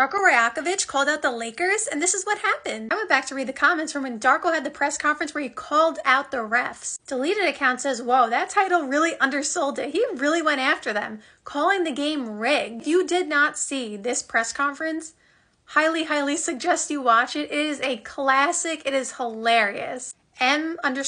Darko Rajakovic called out the Lakers, and this is what happened. I went back to read the comments from when Darko had the press conference where he called out the refs. Deleted account says, whoa, that title really undersold it. He really went after them, calling the game rigged. If you did not see this press conference, highly suggest you watch it. It is a classic. It is hilarious. M_TTL_NG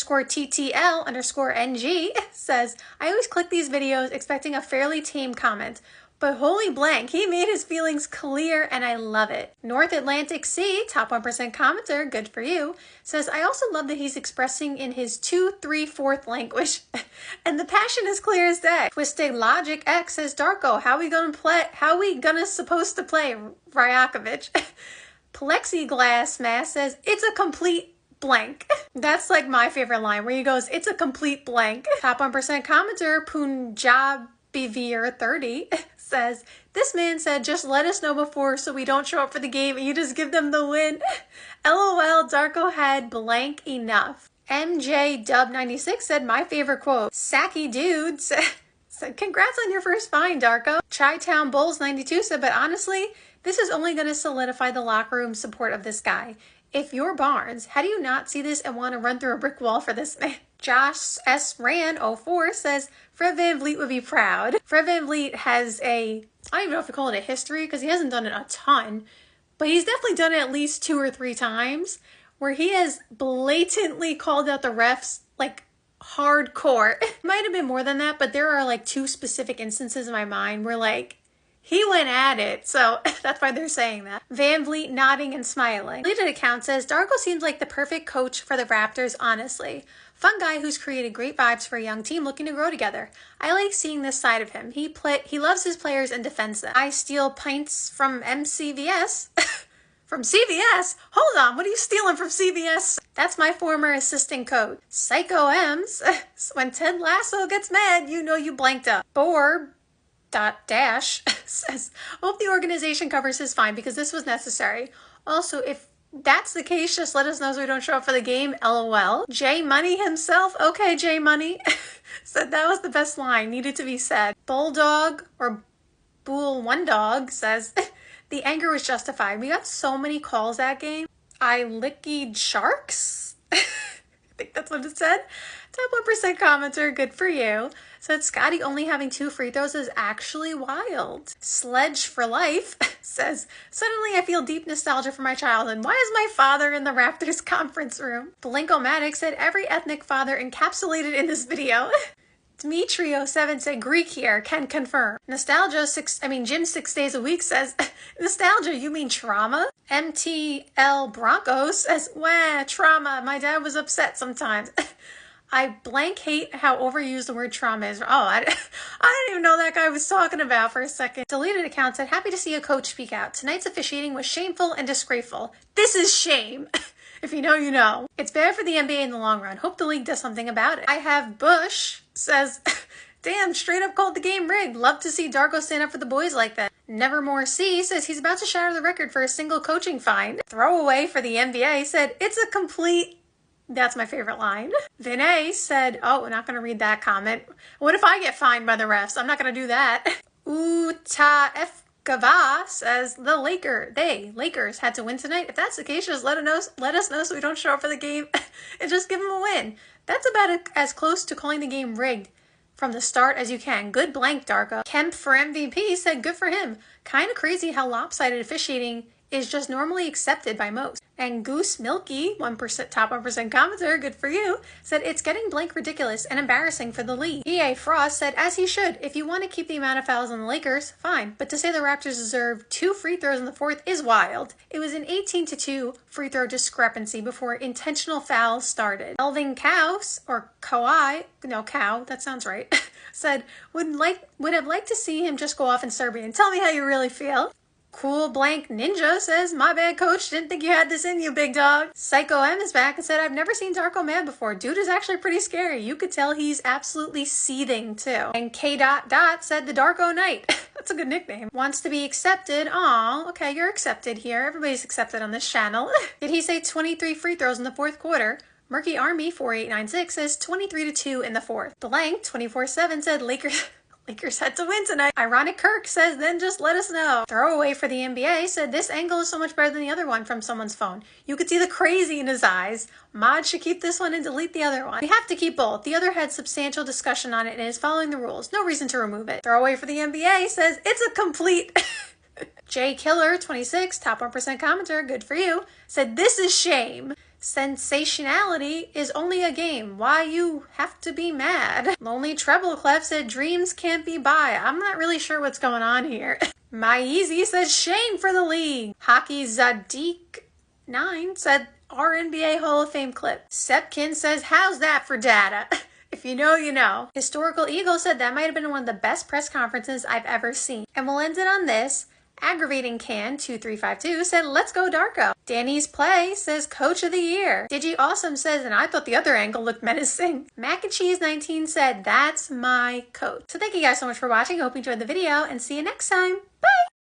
says, I always click these videos expecting a fairly tame comment, but holy blank, he made his feelings clear and I love it. North Atlantic C, top 1% commenter, good for you, says, I also love that he's expressing in his 2, 3, 4th language. And the passion is clear as day. Twisted Logic X says, Darko, how we supposed to play Rajakovic? Plexiglass Mask says, it's a complete blank. That's like my favorite line where he goes, it's a complete blank. Top 1% commenter, Punjabivir30 says, this man said, just let us know before so we don't show up for the game and you just give them the win. LOL, Darko had blank enough. MJ Dub 96 said, my favorite quote, Sacky dude said, congrats on your first find, Darko. Chi-Town Bulls 92 said, but honestly, this is only going to solidify the locker room support of this guy. If you're Barnes, how do you not see this and want to run through a brick wall for this man? Josh S. Ran 04 says, Fred VanVleet would be proud. Fred VanVleet has I don't even know if we call it a history because he hasn't done it a ton, but he's definitely done it at least 2 or 3 times where he has blatantly called out the refs like hardcore. It might have been more than that, but there are like 2 specific instances in my mind where like he went at it, so that's why they're saying that. VanVleet nodding and smiling. Deleted account says, Darko seems like the perfect coach for the Raptors, honestly. Fun guy who's created great vibes for a young team looking to grow together. I like seeing this side of him. He loves his players and defends them. I steal pints from MCVS. From CVS? Hold on, what are you stealing from CVS? That's my former assistant coach. Psycho M's. When Ted Lasso gets mad, you know you blanked up. Dash says, hope the organization covers his fine because this was necessary. Also, if that's the case, just let us know so we don't show up for the game. LOL. J Money himself, okay, J Money, said that was the best line, needed to be said. Bulldog or Bull One Dog says, the anger was justified. We got so many calls that game. I licked sharks. I think that's what it said. Top 1% commenter, good for you. Said Scotty only having 2 free throws is actually wild. Sledge for Life says, suddenly I feel deep nostalgia for my childhood. Why is my father in the Raptors conference room? Blinkomatic said every ethnic father encapsulated in this video. Dmitrio7 said Greek here, can confirm. Nostalgia, Jim 6 days a week says, nostalgia, you mean trauma? MTL Broncos says, wah, trauma, my dad was upset sometimes. I blank hate how overused the word trauma is. Oh, I didn't even know that guy was talking about for a second. Deleted account said, happy to see a coach speak out. Tonight's officiating was shameful and disgraceful. This is shame. If you know, you know. It's bad for the NBA in the long run. Hope the league does something about it. I have Bush says, damn, straight up called the game rigged. Love to see Darko stand up for the boys like that. Nevermore C says he's about to shatter the record for a single coaching fine. Throwaway for the NBA said, it's a complete... That's my favorite line. Vinay said, oh, we're not going to read that comment. What if I get fined by the refs? I'm not going to do that. Uta F. Gava says the Lakers had to win tonight. If that's the case, just let us know so we don't show up for the game and just give them a win. That's about as close to calling the game rigged from the start as you can. Good blank, Darko. Kemp for MVP said good for him. Kind of crazy how lopsided officiating is just normally accepted by most. And Goose Milky, 1% top 1% commenter, good for you, said it's getting blank ridiculous and embarrassing for the league. EA Frost said, as he should, if you want to keep the amount of fouls on the Lakers, fine. But to say the Raptors deserve 2 free throws in the 4th is wild. It was an 18-2 free throw discrepancy before intentional fouls started. Elvin Cows, or Cow, that sounds right, said, would have liked to see him just go off in Serbian. Tell me how you really feel. Cool Blank Ninja says, my bad coach, didn't think you had this in you, big dog. Psycho M is back and said, I've never seen Darko mad before. Dude is actually pretty scary. You could tell he's absolutely seething too. And K. said the Darko Knight. That's a good nickname. Wants to be accepted. Aw, okay, you're accepted here. Everybody's accepted on this channel. Did he say 23 free throws in the 4th quarter? Murky Army 4896 says 23-2 in the 4th. Blank 24/7 said Lakers had to win tonight. Ironic Kirk says, then just let us know. Throwaway for the NBA said, this angle is so much better than the other one from someone's phone. You could see the crazy in his eyes. Mod should keep this one and delete the other one. We have to keep both. The other had substantial discussion on it and is following the rules. No reason to remove it. Throwaway for the NBA says, it's a complete... Jay Killer 26, top 1% commenter, good for you, said, this is shame. Sensationality is only a game. Why you have to be mad? Lonely Treble Clef said dreams can't be buy. I'm not really sure what's going on here. My Easy says shame for the league. Hockey Zadik 9 said our NBA Hall of Fame clip. Sepkin says how's that for data? If you know, you know. Historical Eagle said that might have been one of the best press conferences I've ever seen. And we'll end it on this. Aggravating Can 2352 said, let's go Darko. Danny's Play says, Coach of the Year. Digi Awesome says, and I thought the other angle looked menacing. Mac and Cheese 19 said, that's my coach. So thank you guys so much for watching. I hope you enjoyed the video and see you next time. Bye!